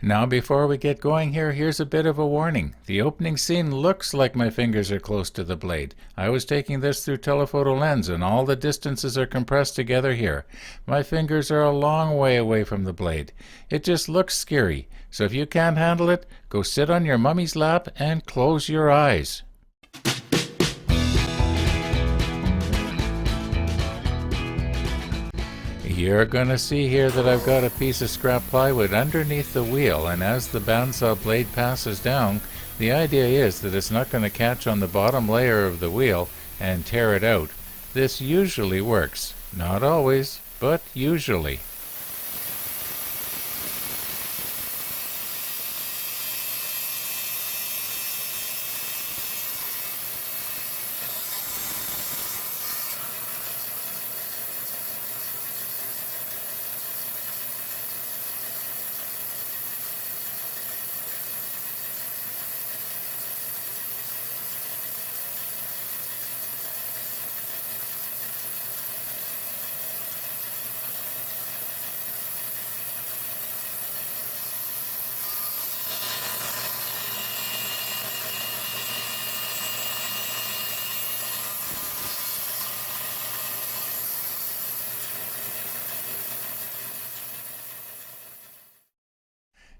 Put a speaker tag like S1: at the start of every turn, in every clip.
S1: Now, before we get going here, here's a bit of a warning. The opening scene looks like my fingers are close to the blade. I was taking this through telephoto lens, and all the distances are compressed together here. My fingers are a long way away from the blade. It just looks scary, so if you can't handle it, go sit on your mummy's lap and close your eyes. You're gonna see here that I've got a piece of scrap plywood underneath the wheel, and as the bandsaw blade passes down, the idea is that it's not going to catch on the bottom layer of the wheel and tear it out. This usually works. Not always, but usually.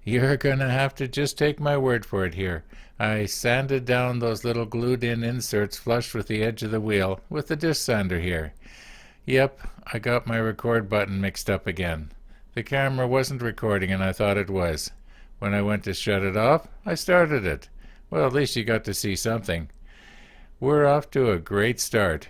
S1: You're gonna have to just take my word for it here. I sanded down those little glued-in inserts flush with the edge of the wheel with the disc sander here. Yep, I got my record button mixed up again. The camera wasn't recording and I thought it was. When I went to shut it off, I started it. Well, at least you got to see something. We're off to a great start.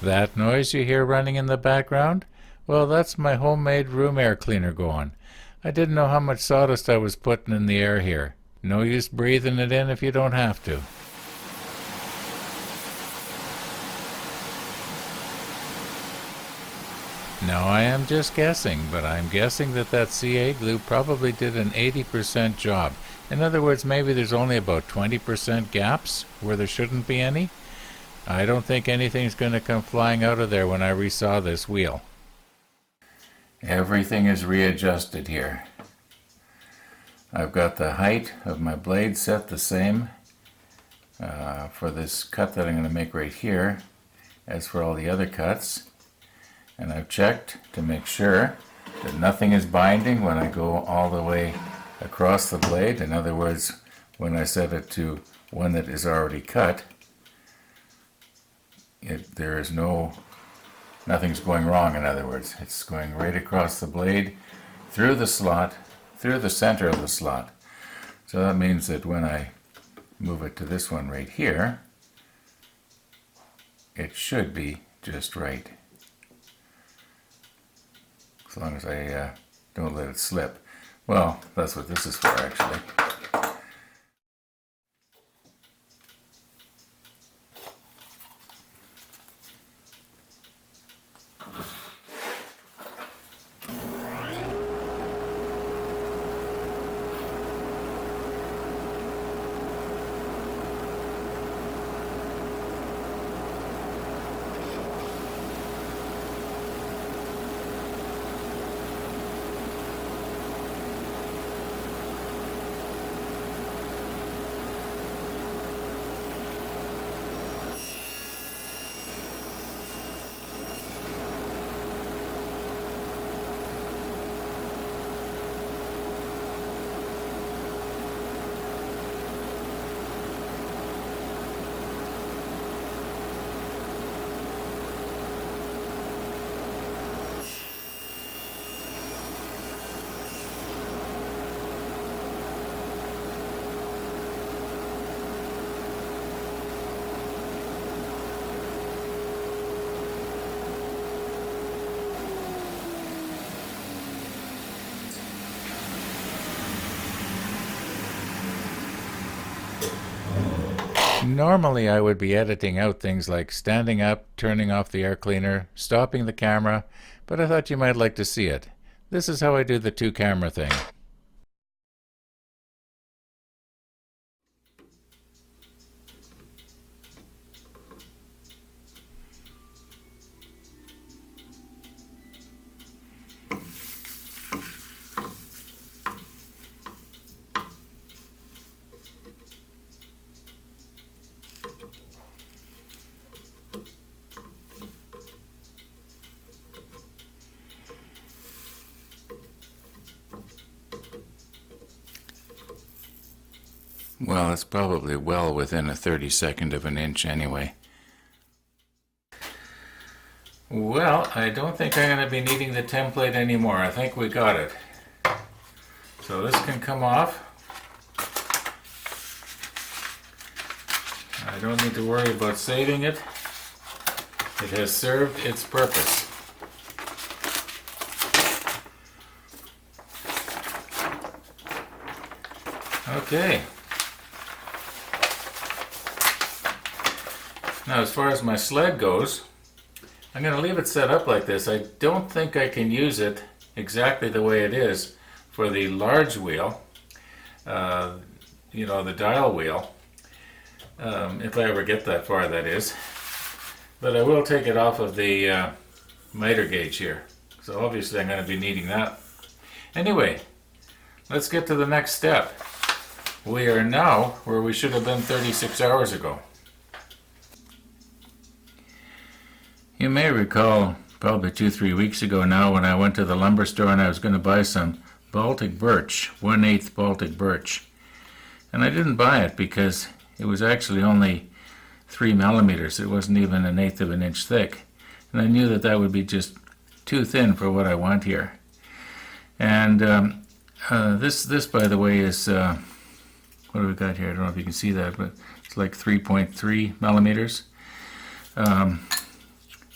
S1: That noise you hear running in the background? Well, that's my homemade room air cleaner going. I didn't know how much sawdust I was putting in the air here. No use breathing it in if you don't have to. Now I am just guessing, but I'm guessing that CA glue probably did an 80% job. In other words, maybe there's only about 20% gaps where there shouldn't be any. I don't think anything's going to come flying out of there when I resaw this wheel. Everything is readjusted here. I've got the height of my blade set the same for this cut that I'm going to make right here as for all the other cuts. And I've checked to make sure that nothing is binding when I go all the way across the blade. In other words, when I set it to one that is already cut, there is nothing's going wrong. In other words, it's going right across the blade, through the slot, through the center of the slot. So that means that when I move it to this one right here, it should be just right. As long as I don't let it slip. Well, that's what this is for, actually. Normally I would be editing out things like standing up, turning off the air cleaner, stopping the camera, but I thought you might like to see it. This is how I do the two camera thing. Well, it's probably well within a 32nd of an inch anyway. Well, I don't think I'm going to be needing the template anymore. I think we got it. So this can come off. I don't need to worry about saving it. It has served its purpose. Okay. Now as far as my sled goes, I'm going to leave it set up like this. I don't think I can use it exactly the way it is for the large wheel, you know, the dial wheel, if I ever get that far, that is. But I will take it off of the miter gauge here. So obviously I'm going to be needing that. Anyway, let's get to the next step. We are now where we should have been 36 hours ago. You may recall probably 2-3 weeks ago now when I went to the lumber store and I was going to buy some Baltic birch, 1/8 Baltic birch. And I didn't buy it because it was actually only 3 millimeters. It wasn't even 1/8 of an inch thick. And I knew that that would be just too thin for what I want here. And this by the way is, what do we got here? I don't know if you can see that, but it's like 3.3 millimeters.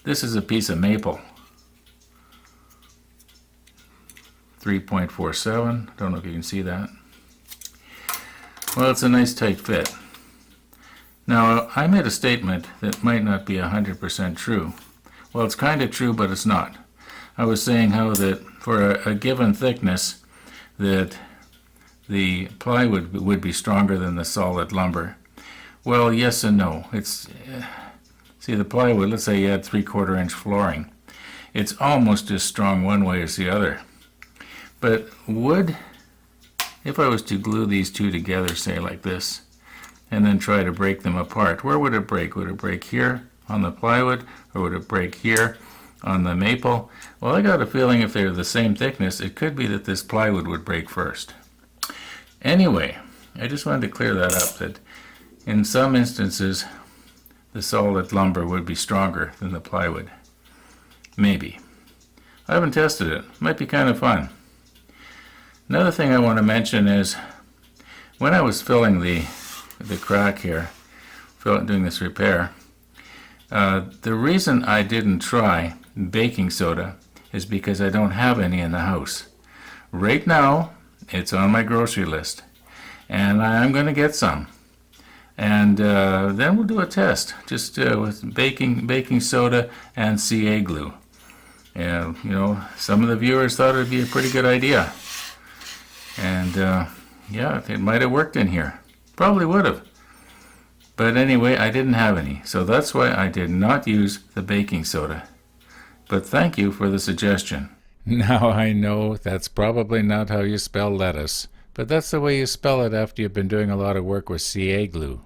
S1: This is a piece of maple, 3.47. Don't know if you can see that. Well, it's a nice tight fit. Now, I made a statement that might not be 100% true. Well, it's kind of true, but it's not. I was saying how that for a given thickness, that the plywood would be stronger than the solid lumber. Well, yes and no. It's see, the plywood, let's say you had 3/4 inch flooring. It's almost as strong one way as the other. But wood, if I was to glue these two together, say like this, and then try to break them apart, where would it break? Would it break here on the plywood, or would it break here on the maple? Well, I got a feeling if they're the same thickness, it could be that this plywood would break first. Anyway, I just wanted to clear that up, that in some instances, the solid lumber would be stronger than the plywood. Maybe. I haven't tested it. Might be kind of fun. Another thing I want to mention is when I was filling the crack here, doing this repair, the reason I didn't try baking soda is because I don't have any in the house. Right now, it's on my grocery list, and I'm going to get some. And then we'll do a test, just with baking soda and CA glue. And, you know, some of the viewers thought it would be a pretty good idea. And, yeah, it might have worked in here. Probably would have. But anyway, I didn't have any. So that's why I did not use the baking soda. But thank you for the suggestion. Now I know that's probably not how you spell lettuce. But that's the way you spell it after you've been doing a lot of work with CA glue.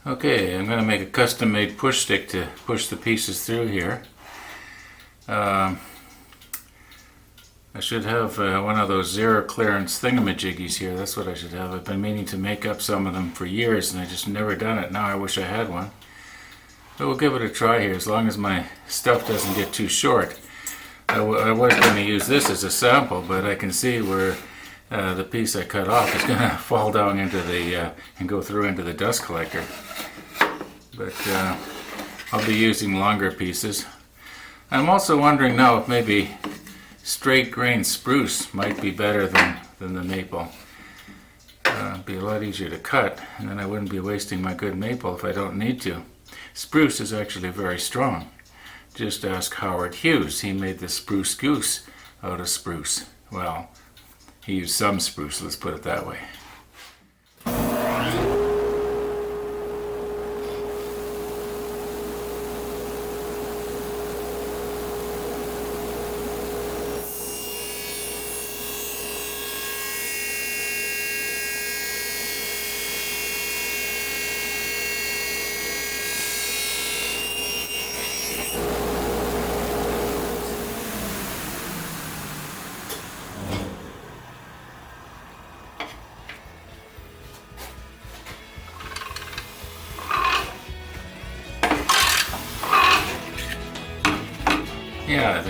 S1: Okay, I'm going to make a custom-made push stick to push the pieces through here. I should have one of those zero clearance thingamajiggies here. That's what I should have. I've been meaning to make up some of them for years and I just never done it. Now I wish I had one. But we'll give it a try here as long as my stuff doesn't get too short. I was going to use this as a sample, but I can see where the piece I cut off is going to fall down into the and go through into the dust collector. But I'll be using longer pieces. I'm also wondering now if maybe straight grain spruce might be better than the maple. It'd be a lot easier to cut, and then I wouldn't be wasting my good maple if I don't need to. Spruce is actually very strong. Just ask Howard Hughes. He made the spruce goose out of spruce. Well, he used some spruce, let's put it that way.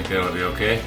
S1: Think that'll be okay?